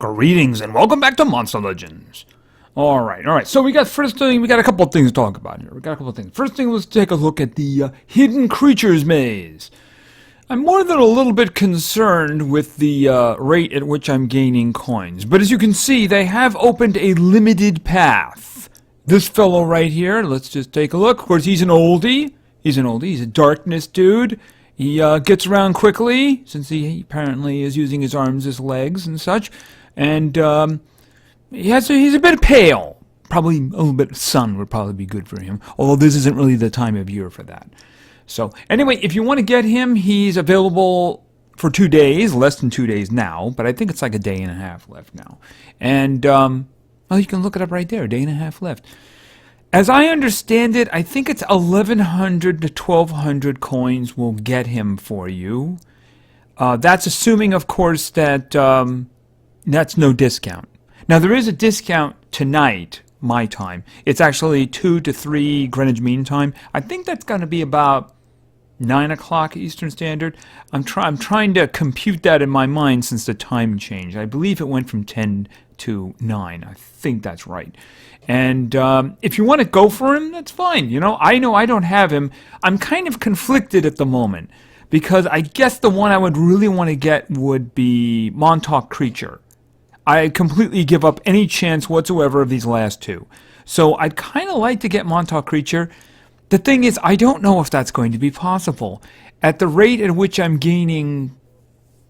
Greetings and welcome back to Monster Legends. Alright. So we got a couple of things to talk about here. First thing, let's take a look at the Hidden Creatures Maze. I'm more than a little bit concerned with the rate at which I'm gaining coins. But as you can see, they have opened a limited path. This fellow right here, let's just take a look. Of course, he's an oldie. He's a darkness dude. He gets around quickly, since he apparently is using his arms as legs and such. And he's a bit pale. Probably a little bit of sun would probably be good for him. Although this isn't really the time of year for that. So anyway, if you want to get him, he's available for 2 days. Less than 2 days now. But I think it's like a day and a half left now. And, well, you can look it up right there. A day and a half left. As I understand it, I think it's 1,100 to 1,200 coins will get him for you. That's assuming, of course, that... that's no discount. Now, there is a discount tonight, my time. It's actually 2 to 3 Greenwich Mean Time. I think that's going to be about 9 o'clock Eastern Standard. I'm trying to compute that in my mind since the time changed. I believe it went from 10 to 9. I think that's right. And if you want to go for him, that's fine. Know I don't have him. I'm kind of conflicted at the moment. Because I guess the one I would really want to get would be Montauk Creature. I completely give up any chance whatsoever of these last two. So I'd kind of like to get Montauk Creature. The thing is, I don't know if that's going to be possible. At the rate at which I'm gaining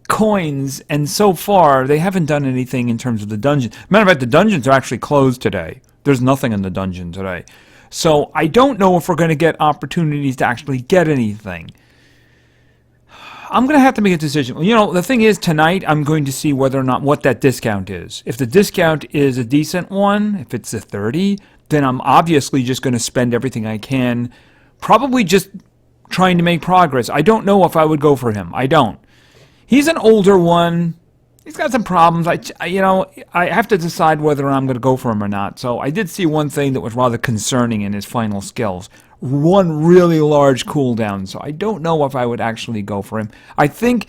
coins, and so far, they haven't done anything in terms of the dungeon. Matter of fact, the dungeons are actually closed today. There's nothing in the dungeon today. So I don't know if we're going to get opportunities to actually get anything. I'm going to have to make a decision. The thing is, tonight I'm going to see whether or not what that discount is. If the discount is a decent one, if it's a 30, then I'm obviously just going to spend everything I can, probably just trying to make progress. I don't know if I would go for him. I don't. He's an older one. He's got some problems. I have to decide whether I'm going to go for him or not. So I did see one thing that was rather concerning in his final skills. One really large cooldown, so I don't know if I would actually go for him. I think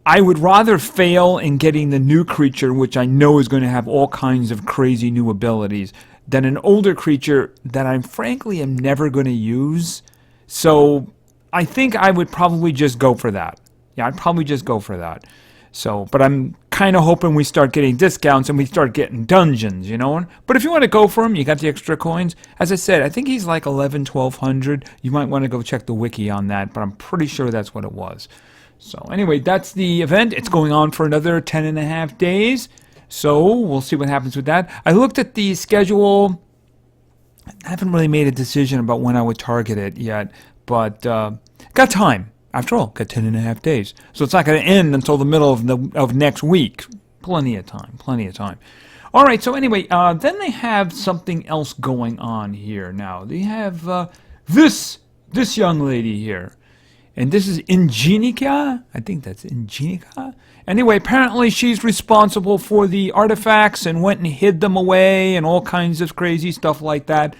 I would rather fail in getting the new creature, which I know is going to have all kinds of crazy new abilities, than an older creature that I frankly am never going to use. So I think I would probably just go for that. Yeah, I'd probably just go for that. So, but I'm kind of hoping we start getting discounts and we start getting dungeons, But if you want to go for him, you got the extra coins. As I said, I think he's like 1,100. You might want to go check the wiki on that, but I'm pretty sure that's what it was. So anyway, that's the event. It's going on for another 10 and a half days. So we'll see what happens with that. I looked at the schedule. I haven't really made a decision about when I would target it yet, but got time. After all, got 10 and a half days. So it's not going to end until the middle of next week. Plenty of time. All right, so anyway, then they have something else going on here now. They have this young lady here. And this is Ingenica. I think that's Ingenica. Anyway, apparently she's responsible for the artifacts and went and hid them away and all kinds of crazy stuff like that.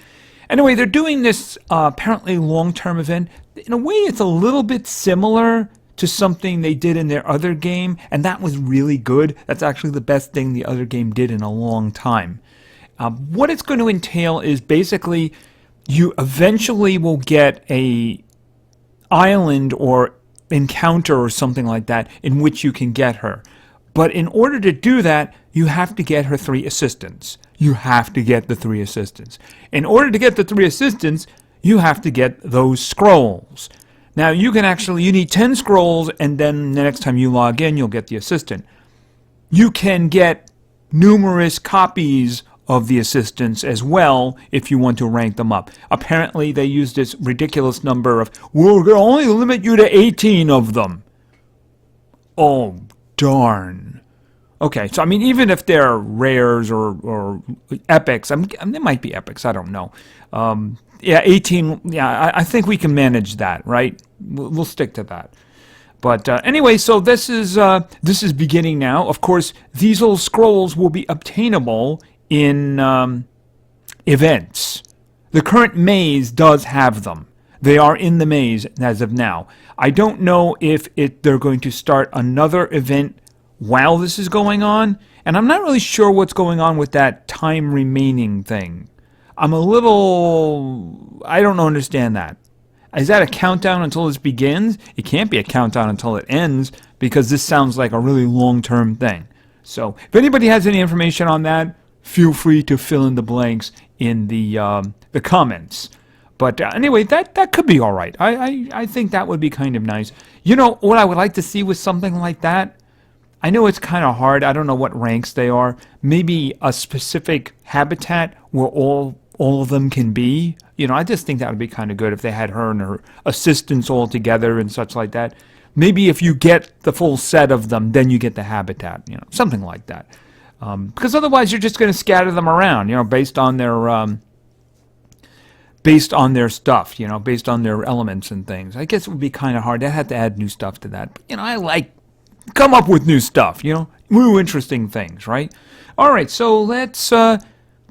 Anyway, they're doing this apparently long-term event. In a way, it's a little bit similar to something they did in their other game, and that was really good. That's actually the best thing the other game did in a long time. What it's going to entail is basically you eventually will get a island or encounter or something like that in which you can get her. But in order to do that, you have to get her 3 assistants. You have to get the 3 assistants. In order to get the 3 assistants, you have to get those scrolls. Now, you need 10 scrolls, and then the next time you log in, you'll get the assistant. You can get numerous copies of the assistants as well if you want to rank them up. Apparently, they use this ridiculous number of, we're going to only limit you to 18 of them. Oh, darn. Okay, so even if they're rares or epics, they might be epics, I don't know. 18, I think we can manage that, right? We'll stick to that. But anyway, so this is beginning now. Of course, these little scrolls will be obtainable in events. The current maze does have them. They are in the maze as of now. I don't know if they're going to start another event while this is going on, and I'm not really sure what's going on with that time remaining thing. I don't understand that. Is that a countdown until this begins? It can't be a countdown until it ends, because this sounds like a really long-term thing. So if anybody has any information on that, feel free to fill in the blanks in the comments. But anyway, that could be all right. I think that would be kind of nice. You know what I would like to see with something like that? I know it's kind of hard. I don't know what ranks they are. Maybe a specific habitat where all of them can be. You know, I just think that would be kind of good if they had her and her assistants all together and such like that. Maybe if you get the full set of them, then you get the habitat. You know, something like that. Because otherwise, you're just going to scatter them around. You know, based on their stuff. You know, based on their elements and things. I guess it would be kind of hard. I'd have to add new stuff to that. But, you know, I like come up with new stuff. You know, new interesting things, right? All right, so let's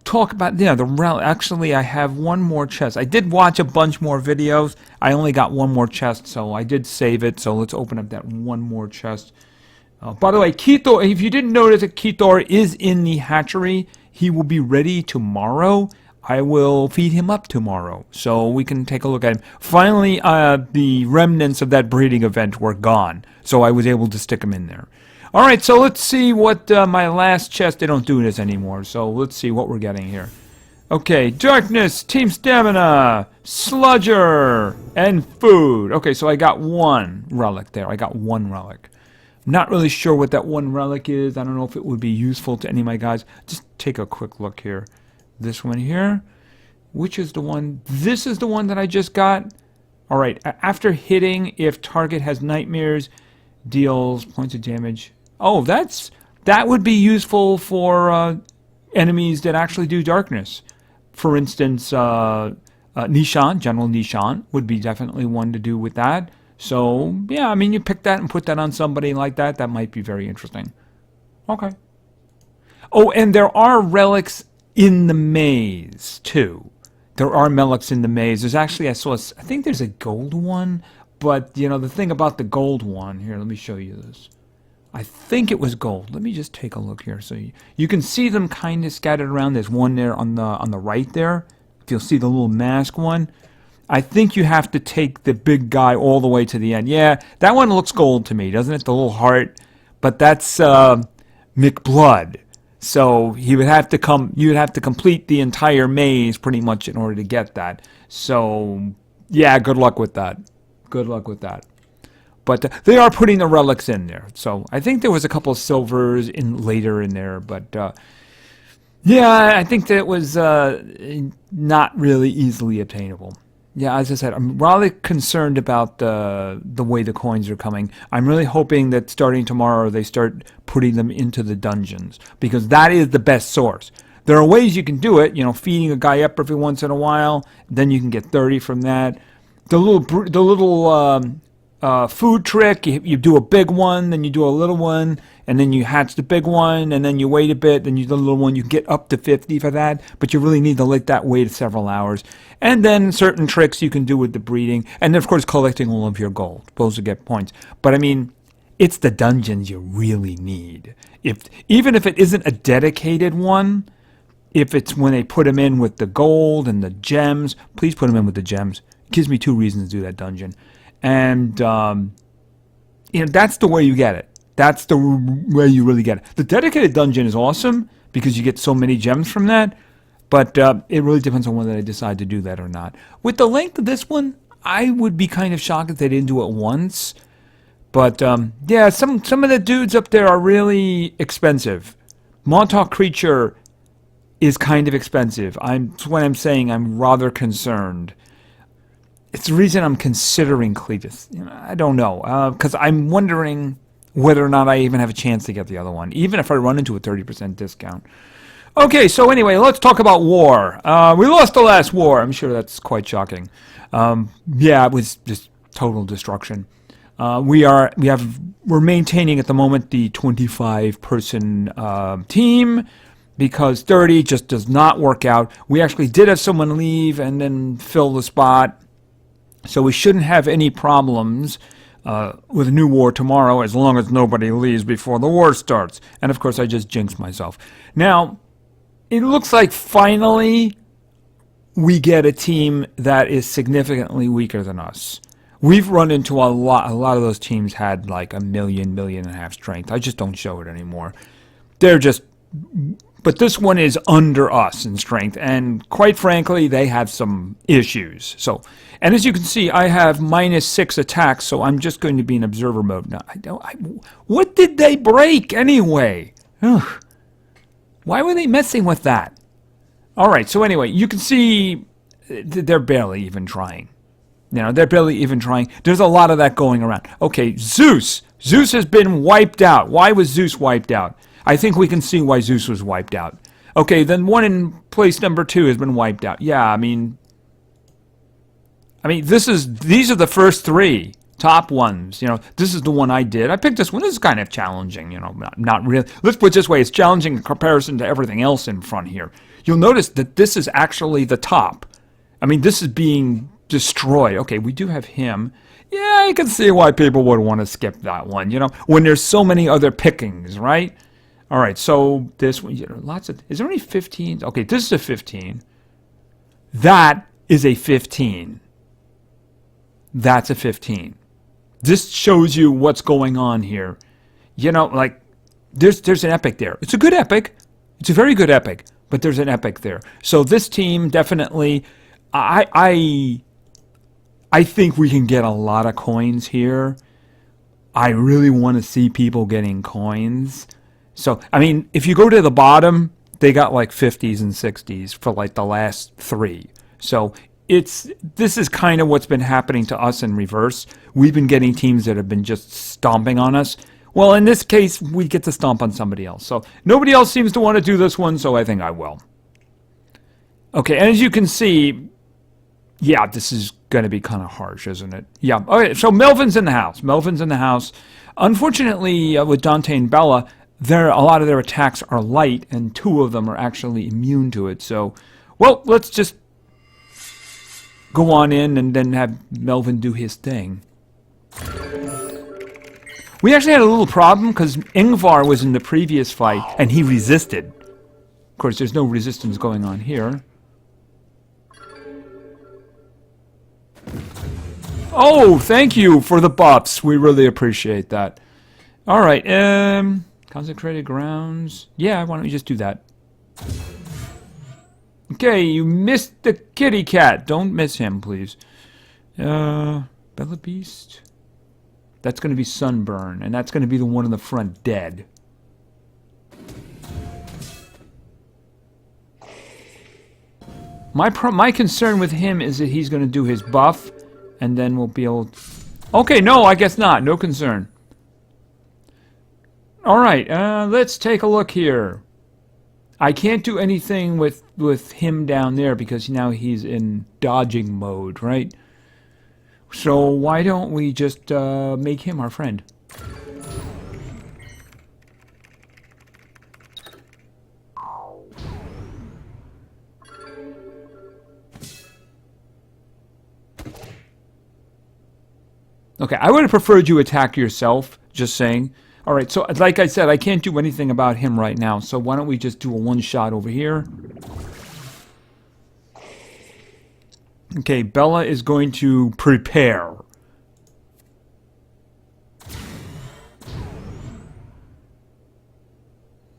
talk about the relic. Actually, I have one more chest. I did watch a bunch more videos. I only got one more chest, so I did save it. So let's open up that one more chest. By the way, Keithor, if you didn't notice that Keithor is in the hatchery, he will be ready tomorrow. I will feed him up tomorrow, so we can take a look at him. Finally, the remnants of that breeding event were gone, so I was able to stick him in there. All right, so let's see what my last chest, they don't do this anymore, so let's see what we're getting here. Okay, darkness, team stamina, sludger, and food. Okay, so I got one relic there. I got one relic. Not really sure what that one relic is. I don't know if it would be useful to any of my guys. Just take a quick look here. This one here. Which is the one? This is the one that I just got. All right, after hitting, if target has nightmares, deals points of damage. Oh, that would be useful for enemies that actually do darkness. For instance, Nishan, General Nishan, would be definitely one to do with that. So, yeah, I mean, you pick that and put that on somebody like that. That might be very interesting. Okay. Oh, and there are relics in the maze, too. There are relics in the maze. There's actually, I think there's a gold one. But, you know, the thing about the gold one, here, let me show you this. I think it was gold. Let me just take a look here. So you can see them kind of scattered around. There's one there on the right there. If you'll see the little mask one. I think you have to take the big guy all the way to the end. Yeah, that one looks gold to me, doesn't it? The little heart. But that's McBlood. So he would have to you would have to complete the entire maze pretty much in order to get that. So, yeah, good luck with that. Good luck with that. But they are putting the relics in there. So I think there was a couple of silvers later in there. But yeah, I think that it was not really easily obtainable. Yeah, as I said, I'm rather concerned about the way the coins are coming. I'm really hoping that starting tomorrow they start putting them into the dungeons, because that is the best source. There are ways you can do it, you know, feeding a guy up every once in a while, then you can get 30 from that. The little food trick, you do a big one, then you do a little one, and then you hatch the big one, and then you wait a bit, then you do the little one, you get up to 50 for that, but you really need to let that wait several hours. And then certain tricks you can do with the breeding, and then of course collecting all of your gold. Those will get points. But I mean, it's the dungeons you really need. Even if it isn't a dedicated one, if it's when they put them in with the gold and the gems, please put them in with the gems. It gives me 2 reasons to do that dungeon. And, you know, that's the way you get it. That's the way you really get it. The dedicated dungeon is awesome because you get so many gems from that. But it really depends on whether they decide to do that or not. With the length of this one, I would be kind of shocked if they didn't do it once. But, yeah, some of the dudes up there are really expensive. Montauk Creature is kind of expensive. That's what I'm saying. I'm rather concerned. It's the reason I'm considering Cletus. You know, I don't know, because I'm wondering whether or not I even have a chance to get the other one, even if I run into a 30% discount. Okay, so anyway, let's talk about war. We lost the last war. I'm sure that's quite shocking. Yeah, it was just total destruction. We're maintaining at the moment the 25-person team, because 30 just does not work out. We actually did have someone leave and then fill the spot. So we shouldn't have any problems with a new war tomorrow, as long as nobody leaves before the war starts. And of course, I just jinxed myself. Now, it looks like finally we get a team that is significantly weaker than us. We've run into a lot of those teams had like a million and a half strength. I just don't show it anymore. They're just, but this one is under us in strength, and quite frankly, they have some issues. So, and as you can see, I have -6 attacks, so I'm just going to be in observer mode now. What did they break anyway? Ugh. Why were they messing with that? All right, so anyway, you can see they're barely even trying. They're barely even trying. There's a lot of that going around. Okay, Zeus. Zeus has been wiped out. Why was Zeus wiped out? I think we can see why Zeus was wiped out. Okay, then one in place number 2 has been wiped out. Yeah, I mean, these are the first 3 top ones. This is the one I did. I picked this one. This is kind of challenging. Not really. Let's put it this way: it's challenging in comparison to everything else in front here. You'll notice that this is actually the top. I mean, this is being destroyed. Okay, we do have him. Yeah, I can see why people would want to skip that one, when there's so many other pickings, right? All right, so this one, is there only 15? Okay, this is a 15. That is a 15. That's a 15. This shows you what's going on here. Like, there's an epic there. It's a good epic. It's a very good epic, but there's an epic there. So this team definitely, I think we can get a lot of coins here. I really want to see people getting coins. So, I mean, if you go to the bottom, they got like 50s and 60s for like the last 3. So this is kind of what's been happening to us in reverse. We've been getting teams that have been just stomping on us. Well, in this case, we get to stomp on somebody else. So nobody else seems to want to do this one, so I think I will. Okay, and as you can see, yeah, this is going to be kind of harsh, isn't it? Yeah. Okay, so Melvin's in the house. Melvin's in the house. Unfortunately, with Dante and Bella, a lot of their attacks are light, and 2 of them are actually immune to it. So, well, let's just go on in and then have Melvin do his thing. We actually had a little problem because Ingvar was in the previous fight, and he resisted. Of course, there's no resistance going on here. Oh, thank you for the buffs. We really appreciate that. All right, consecrated grounds. Yeah, why don't we just do that? Okay, you missed the kitty cat. Don't miss him, please. Bella Beast. That's going to be Sunburn, and that's going to be the one in the front dead. My concern with him is that he's going to do his buff, and then we'll be able to... Okay, no, I guess not. No concern. All right, let's take a look here. I can't do anything with him down there because now he's in dodging mode, right? So why don't we just make him our friend? Okay, I would have preferred you attack yourself, just saying. All right, so like I said, I can't do anything about him right now, so why don't we just do a one-shot over here? Okay, Bella is going to prepare.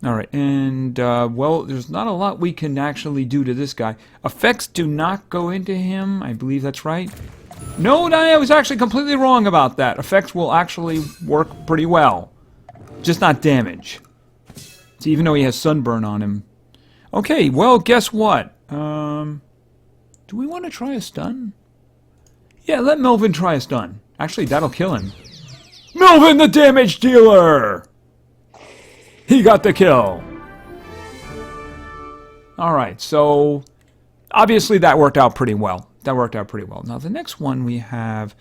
All right, and, well, there's not a lot we can actually do to this guy. Effects do not go into him. I believe that's right. No, I was actually completely wrong about that. Effects will actually work pretty well. Just not damage. So even though he has sunburn on him. Okay, well, guess what? Do we want to try a stun? Yeah, let Melvin try a stun. Actually, that'll kill him. Melvin, the damage dealer! He got the kill. Alright, so obviously that worked out pretty well. That worked out pretty well. Now the next one we have...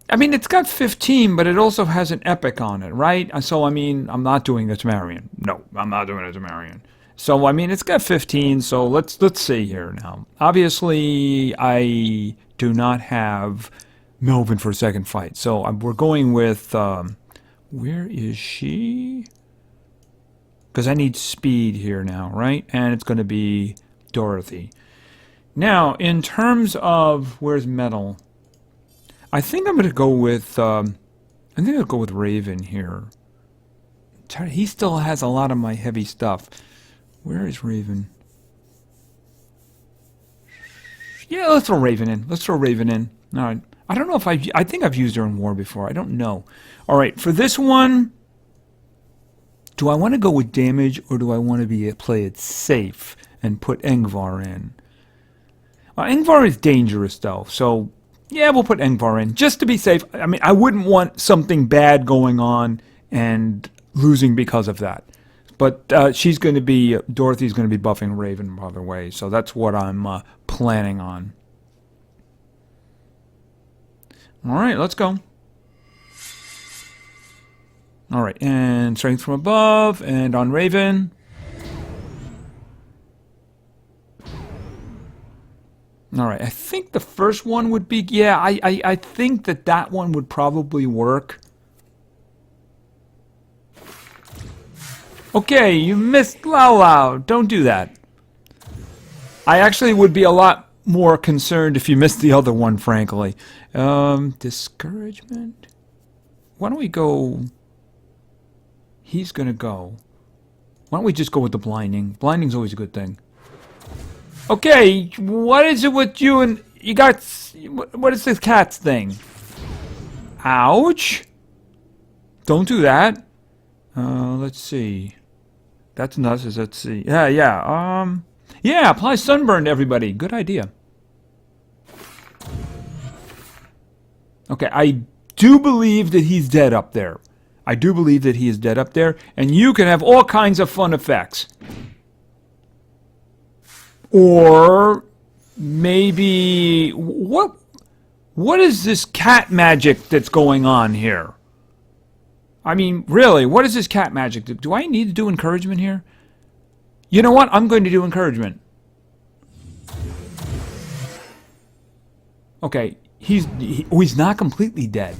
I mean, it's got 15, but it also has an epic on it, right? So, I mean, I'm not doing a Temerian. No, I'm not doing a Temerian. So, I mean, it's got 15, so let's see here now. Obviously, I do not have Melvin for a second fight. So we're going with, where is she? Because I need speed here now, right? And it's going to be Dorothy. Now, in terms of, where's Metal? I think I'm going to go with, I'll go with Raven here. He still has a lot of my heavy stuff. Where is Raven? Yeah, let's throw Raven in. Let's throw Raven in. All right. I don't know if I think I've used her in war before. I don't know. All right, for this one, do I want to go with damage or do I want to play it safe and put Ingvar in? Ingvar is dangerous though, so yeah, we'll put Ingvar in just to be safe. I mean, I wouldn't want something bad going on and losing because of that. But Dorothy's going to be buffing Raven by the way, so that's what I'm planning on. All right, let's go. All right, and strength from above, and on Raven. All right, I think the first one would be, yeah, I think that one would probably work. Okay, you missed Lau. Don't do that. I actually would be a lot more concerned if you missed the other one, frankly. Discouragement? Why don't we go... He's gonna go. Why don't we just go with the blinding? Blinding's always a good thing. Okay, what is it with you and... You got... What is this cat's thing? Ouch! Don't do that. Let's see. That's nuts, let's see. Yeah, apply sunburn to everybody. Good idea. Okay, I do believe that he's dead up there. I do believe that he is dead up there, and you can have all kinds of fun effects. Or maybe what is this cat magic that's going on here? I mean, really, what is this cat magic? Do I need to do encouragement here? You know what? I'm going to do encouragement. Okay, he's not completely dead.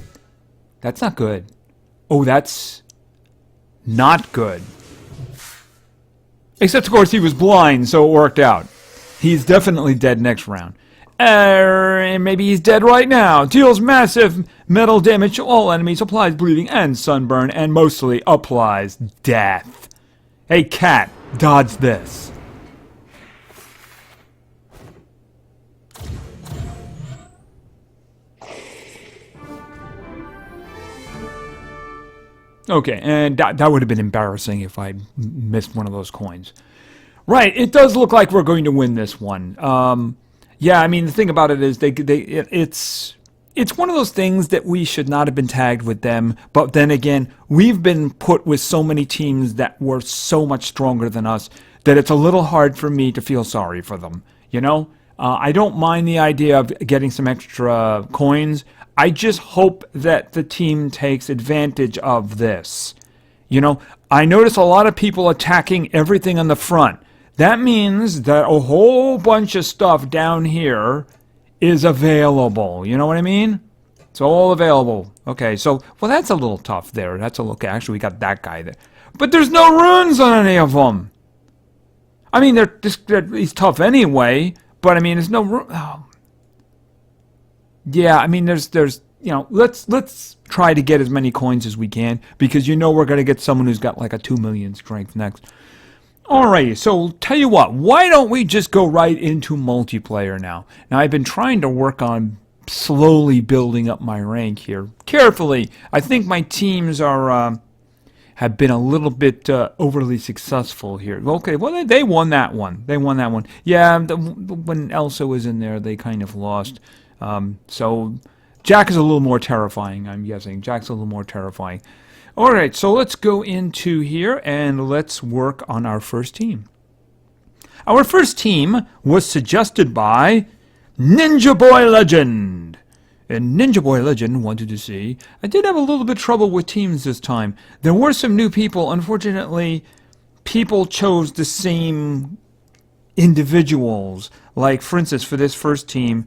That's not good. Oh, that's not good. Except, of course, he was blind, so it worked out. He's definitely dead next round. And maybe he's dead right now. Deals massive metal damage to all enemies, applies bleeding and sunburn, and mostly applies death. Hey, cat, dodge this. Okay, and that would have been embarrassing if I missed one of those coins. Right, it does look like we're going to win this one. Yeah, I mean, the thing about it is it's one of those things that we should not have been tagged with them. But then again, we've been put with so many teams that were so much stronger than us that it's a little hard for me to feel sorry for them. You know, I don't mind the idea of getting some extra coins. I just hope that the team takes advantage of this. You know, I notice a lot of people attacking everything on the front. That means that a whole bunch of stuff down here is available. You know what I mean? It's all available. Okay, so, well, that's a little tough there. That's a look. Actually, we got that guy there. But there's no runes on any of them. I mean, he's tough anyway, but I mean, there's no rune. Oh. Yeah, I mean, there's you know, let's try to get as many coins as we can, because you know we're going to get someone who's got like a 2 million strength next. Alrighty, so tell you what, why don't we just go right into multiplayer now? Now, I've been trying to work on slowly building up my rank here. Carefully. I think my teams are have been a little bit overly successful here. Okay, well, they won that one. They won that one. Yeah, when Elsa was in there, they kind of lost. So Jack is a little more terrifying, I'm guessing. Jack's a little more terrifying. Alright, so let's go into here and let's work on our first team. Our first team was suggested by Ninja Boy Legend. And Ninja Boy Legend wanted to see. I did have a little bit of trouble with teams this time. There were some new people. Unfortunately, people chose the same individuals. Like, for instance, for this first team,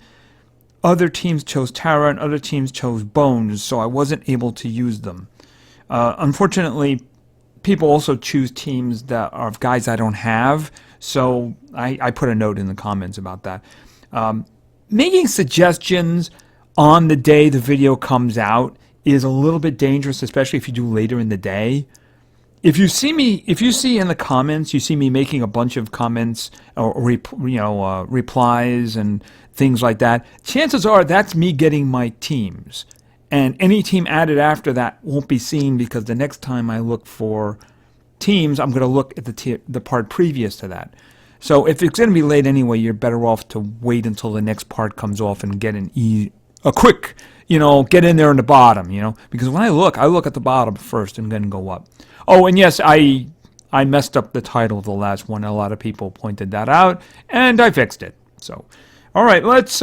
other teams chose Tara and other teams chose Bones, so I wasn't able to use them. Unfortunately, people also choose teams that are of guys I don't have, so I put a note in the comments about that. Making suggestions on the day the video comes out is a little bit dangerous, especially if you do later in the day. If you see in the comments, you see me making a bunch of comments or replies and things like that, chances are that's me getting my teams. And any team added after that won't be seen because the next time I look for teams, I'm going to look at the part previous to that. So if it's going to be late anyway, you're better off to wait until the next part comes off and get a quick, get in there in the bottom, because when I look at the bottom first and then go up. Oh, and yes, I messed up the title of the last one. A lot of people pointed that out, and I fixed it. So, all right, let's.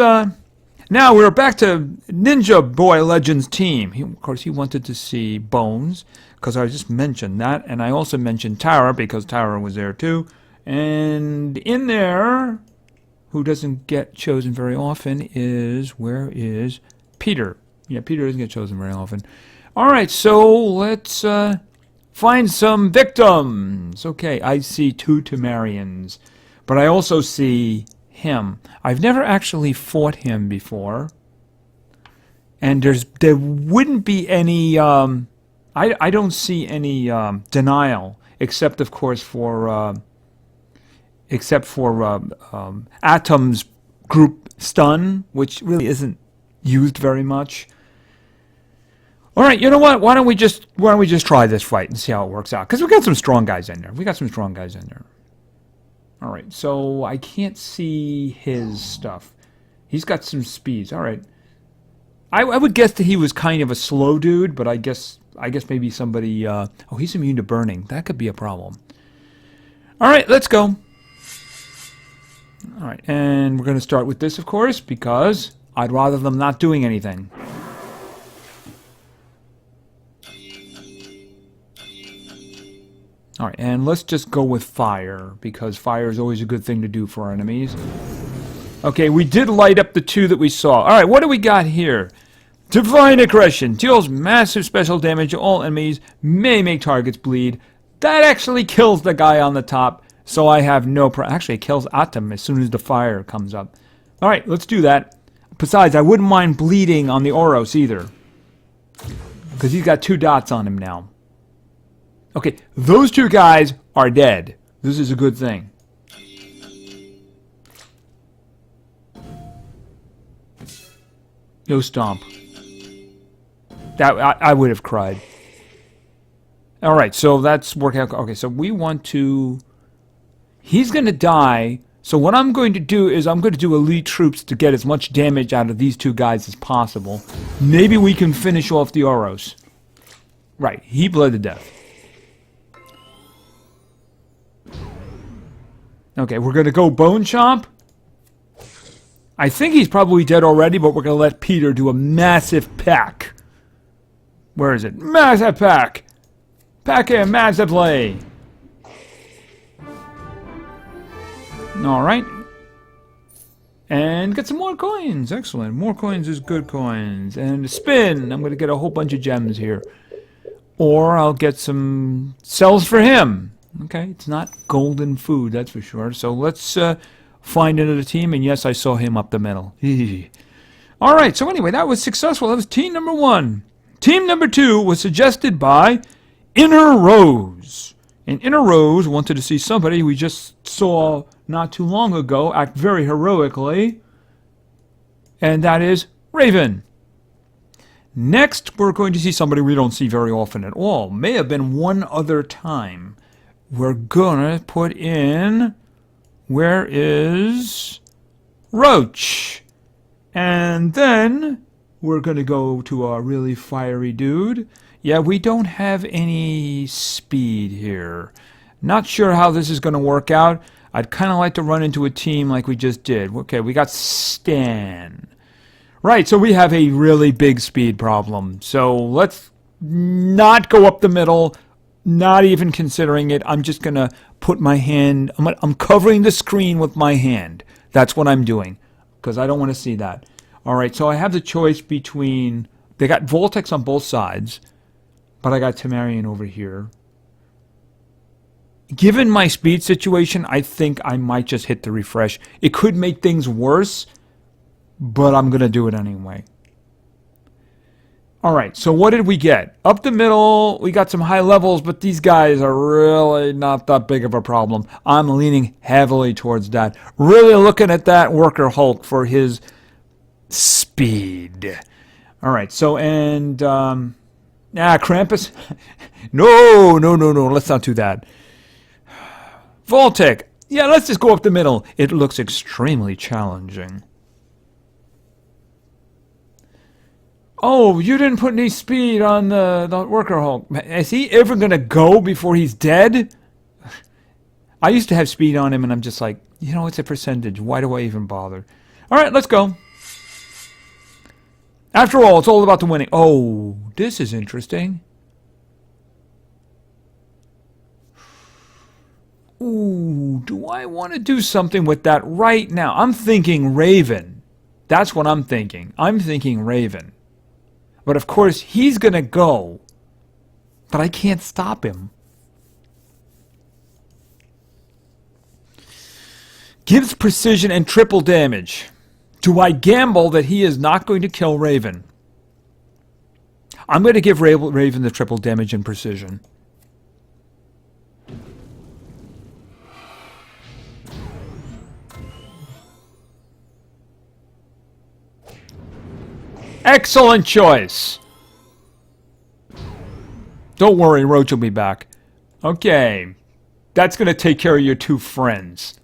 Now we're back to Ninja Boy Legends team. Of course, he wanted to see Bones because I just mentioned that, and I also mentioned Tara because Tara was there too. And in there, who doesn't get chosen very often where is Peter? Yeah, Peter doesn't get chosen very often. All right, so let's find some victims. Okay, I see 2 Temerians, but I also see him. I've never actually fought him before, and there wouldn't be any. I don't see any denial, except of course for Atom's group stun, which really isn't used very much. All right, you know what? Why don't we just try this fight and see how it works out? Because we got some strong guys in there. All right, so I can't see his stuff. He's got some speeds. All right, I would guess that he was kind of a slow dude, but I guess maybe somebody. Oh, he's immune to burning. That could be a problem. All right, let's go. All right, and we're going to start with this, of course, because I'd rather them not doing anything. All right, and let's just go with fire, because fire is always a good thing to do for our enemies. Okay, we did light up the 2 that we saw. All right, what do we got here? Divine Aggression. Deals massive special damage to all enemies. May make targets bleed. That actually kills the guy on the top, so I have no problem. Actually, it kills Atom as soon as the fire comes up. All right, let's do that. Besides, I wouldn't mind bleeding on the Oros either, because he's got 2 dots on him now. Okay, those 2 guys are dead. This is a good thing. No stomp. That I would have cried. All right, so that's working out. Okay, so we want to. He's going to die. So what I'm going to do is I'm going to do elite troops to get as much damage out of these 2 guys as possible. Maybe we can finish off the Oros. Right, he bled to death. Okay, we're going to go Bone Chomp. I think he's probably dead already, but we're going to let Peter do a massive pack. Where is it? Massive pack! Pack him massively! Alright. And get some more coins. Excellent. More coins is good coins. And a spin. I'm going to get a whole bunch of gems here. Or I'll get some cells for him. Okay, it's not golden food, that's for sure. So let's find another team. And yes, I saw him up the middle. All right, so anyway, that was successful. That was team number 1. Team number 2 was suggested by Inner Rose. And Inner Rose wanted to see somebody we just saw not too long ago act very heroically. And that is Raven. Next, we're going to see somebody we don't see very often at all. May have been one other time. We're gonna put in, where is Roach? And then we're gonna go to a really fiery dude. Yeah, we don't have any speed here. Not sure how this is gonna work out. I'd kind of like to run into a team like we just did. Okay, we got Stan. Right, so we have a really big speed problem. So let's not go up the middle. Not even considering it. I'm just going to put my hand, I'm covering the screen with my hand. That's what I'm doing, because I don't want to see that. All right, so I have the choice between... They got Voltex on both sides, but I got Temerian over here. Given my speed situation, I think I might just hit the refresh. It could make things worse, but I'm going to do it anyway. All right, so what did we get? Up the middle, we got some high levels, but these guys are really not that big of a problem. I'm leaning heavily towards that. Really looking at that Worker Hulk for his speed. All right, so, and, Krampus? No, let's not do that. Voltec, yeah, let's just go up the middle. It looks extremely challenging. Oh, you didn't put any speed on the Worker Hulk. Is he ever going to go before he's dead? I used to have speed on him, and I'm just like, you know, it's a percentage. Why do I even bother? All right, let's go. After all, it's all about the winning. Oh, this is interesting. Ooh, do I want to do something with that right now? I'm thinking Raven. That's what I'm thinking. I'm thinking Raven. But of course, he's going to go. But I can't stop him. Gives precision and triple damage. Do I gamble that he is not going to kill Raven? I'm going to give Raven the triple damage and precision. Excellent choice. Don't worry, Roach will be back. Okay. That's going to take care of your two friends.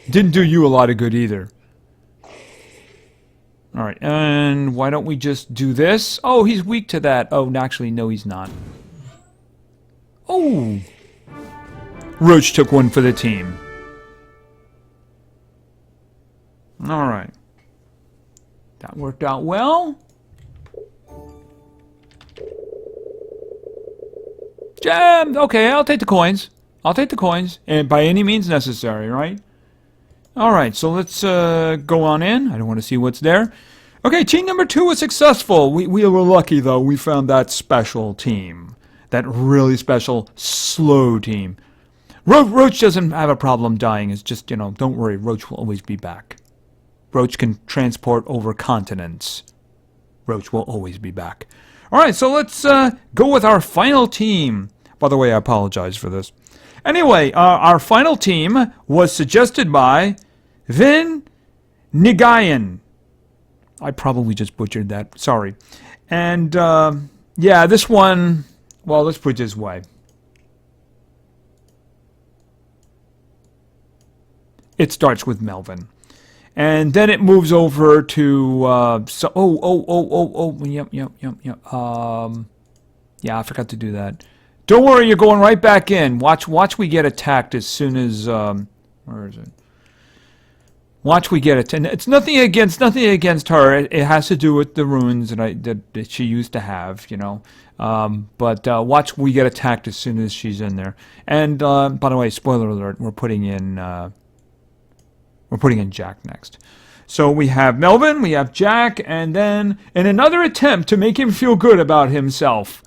Didn't do you a lot of good either. Alright, and why don't we just do this? Oh, he's weak to that. Oh, actually, no, he's not. Oh! Roach took one for the team. Alright. That worked out well. Jam! Okay, I'll take the coins. I'll take the coins. And by any means necessary, right? Alright, so let's go on in. I don't want to see what's there. Okay, team number 2 was successful. We were lucky, though. We found that special team. That really special, slow team. Roach doesn't have a problem dying. It's just, you know, don't worry. Roach will always be back. Roach can transport over continents. Roach will always be back. Alright, so let's go with our final team. By the way, I apologize for this. Anyway, our final team was suggested by Vin Nigayan. I probably just butchered that. Sorry. And, yeah, this one... Well, let's put it this way. It starts with Melvin. And then it moves over to, yep. Yeah, I forgot to do that. Don't worry, you're going right back in. Watch we get attacked as soon as, where is it? Watch we get it. And it's nothing against her. It has to do with the runes that she used to have, you know. But watch we get attacked as soon as she's in there. And, by the way, spoiler alert, we're putting in Jack next. So we have Melvin, we have Jack, and then in another attempt to make him feel good about himself,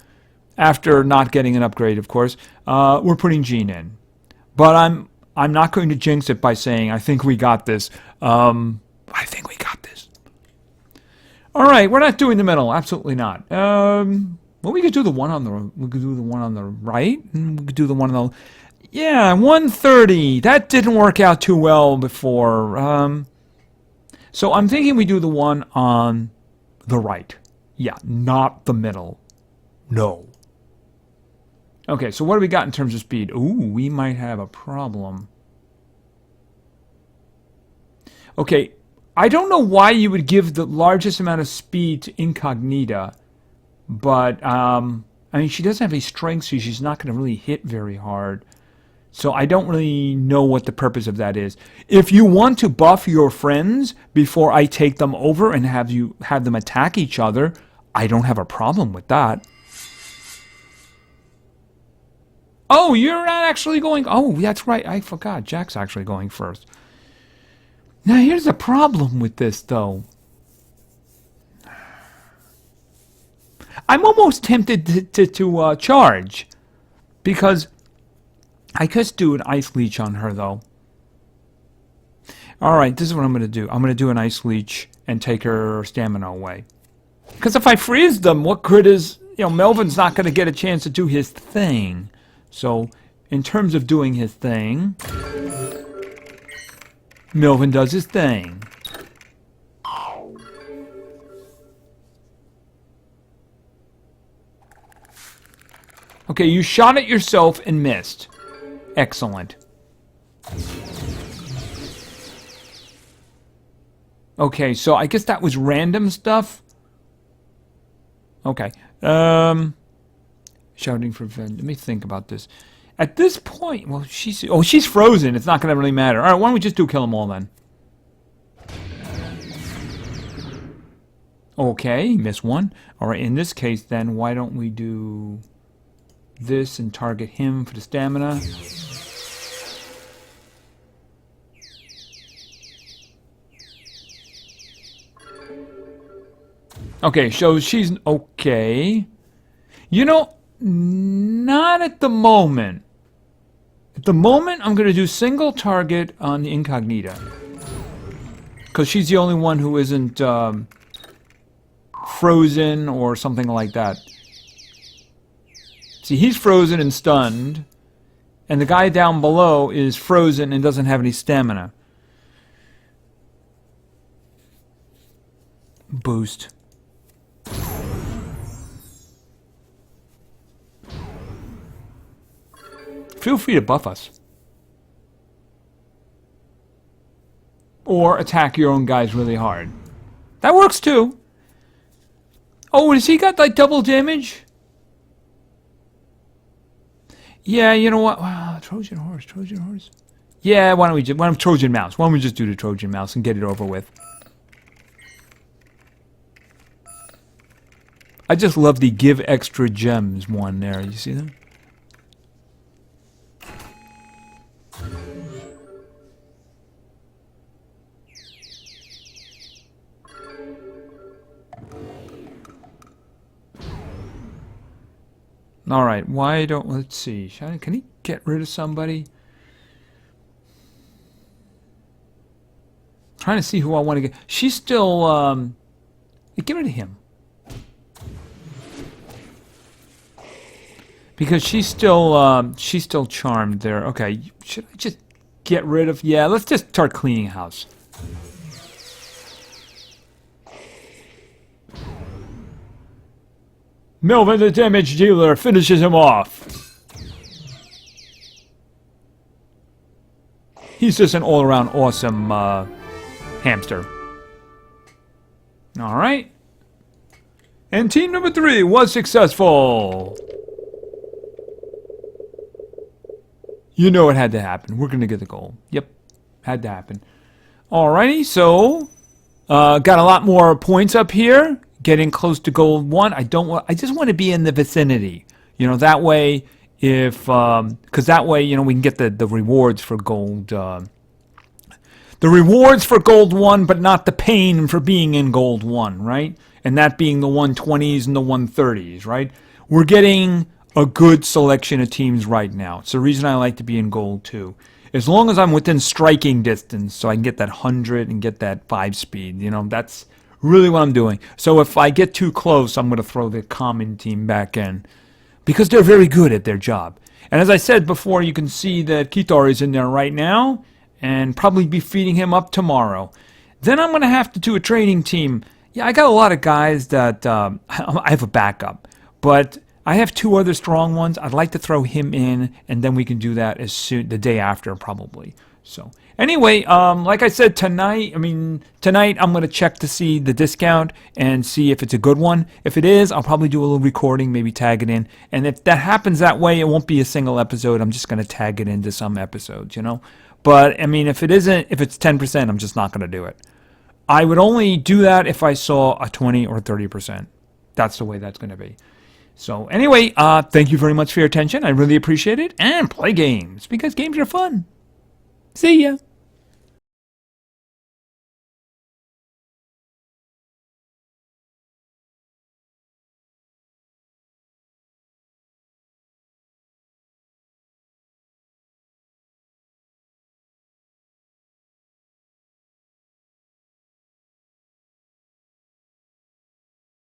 after not getting an upgrade, of course, we're putting Jean in. But I'm not going to jinx it by saying I think we got this. I think we got this. All right, we're not doing the middle, absolutely not. Well, we could do the one on the right, and we could do the one on the. Yeah, 130. That didn't work out too well before. So I'm thinking we do the one on the right. Yeah, not the middle. No. Okay, so what do we got in terms of speed? Ooh, we might have a problem. Okay, I don't know why you would give the largest amount of speed to Ingenica, but, I mean, she doesn't have any strength, so she's not going to really hit very hard. So I don't really know what the purpose of that is. If you want to buff your friends before I take them over and have them attack each other, I don't have a problem with that. Oh, you're not actually going... Oh, that's right. I forgot. Jack's actually going first. Now here's the problem with this, though. I'm almost tempted to charge, because I could do an ice leech on her, though. Alright, this is what I'm going to do. I'm going to do an ice leech and take her stamina away. Because if I freeze them, what good is... You know, Melvin's not going to get a chance to do his thing. So, in terms of doing his thing, Melvin does his thing. Okay, you shot it yourself and missed. Excellent. Okay, so I guess that was random stuff. Okay. Shouting for revenge. Let me think about this. At this point, well, she's frozen. It's not going to really matter. All right, why don't we just kill them all then? Okay, miss one. All right, in this case, then, why don't we do this and target him for the stamina? Okay, so she's okay. You know, not at the moment. At the moment, I'm going to do single target on Ingenica. Because she's the only one who isn't frozen or something like that. See, he's frozen and stunned. And the guy down below is frozen and doesn't have any stamina. Boost. Feel free to buff us. Or attack your own guys really hard. That works too. Oh, has he got like double damage? Yeah, you know what? Wow, Trojan horse, Trojan horse. Yeah, why don't we Trojan mouse? Why don't we just do the Trojan mouse and get it over with? I just love the give extra gems one there. You see them? All right, why don't... Let's see. Can he get rid of somebody? Trying to see who I want to get. She's still... get rid of him. Because she's still charmed there. Okay, should I just get rid of... Yeah, let's just start cleaning house. Melvin the damage dealer finishes him off. He's just an all-around awesome hamster. Alright. And team number 3 was successful. You know it had to happen. We're going to get the goal. Yep. Had to happen. Alrighty, so got a lot more points up here. Getting close to gold 1. I just want to be in the vicinity. You know, that way because that way, you know, we can get the rewards for gold. The rewards for gold 1, but not the pain for being in gold 1, right? And that being the 120s and the 130s, right? We're getting a good selection of teams right now. It's the reason I like to be in gold 2. As long as I'm within striking distance, so I can get that 100 and get that 5 speed, you know, that's really what I'm doing. So if I get too close, I'm going to throw the common team back in. Because they're very good at their job. And as I said before, you can see that Kitar is in there right now. And probably be feeding him up tomorrow. Then I'm going to have to do a training team. Yeah, I got a lot of guys that... I have a backup. But I have 2 other strong ones. I'd like to throw him in. And then we can do that as soon... the day after, probably. So... Anyway, like I said, tonight I'm going to check to see the discount and see if it's a good one. If it is, I'll probably do a little recording, maybe tag it in. And if that happens that way, it won't be a single episode. I'm just going to tag it into some episodes, you know. But, I mean, if it's 10%, I'm just not going to do it. I would only do that if I saw a 20 or 30%. That's the way that's going to be. So, anyway, thank you very much for your attention. I really appreciate it. And play games, because games are fun. See ya.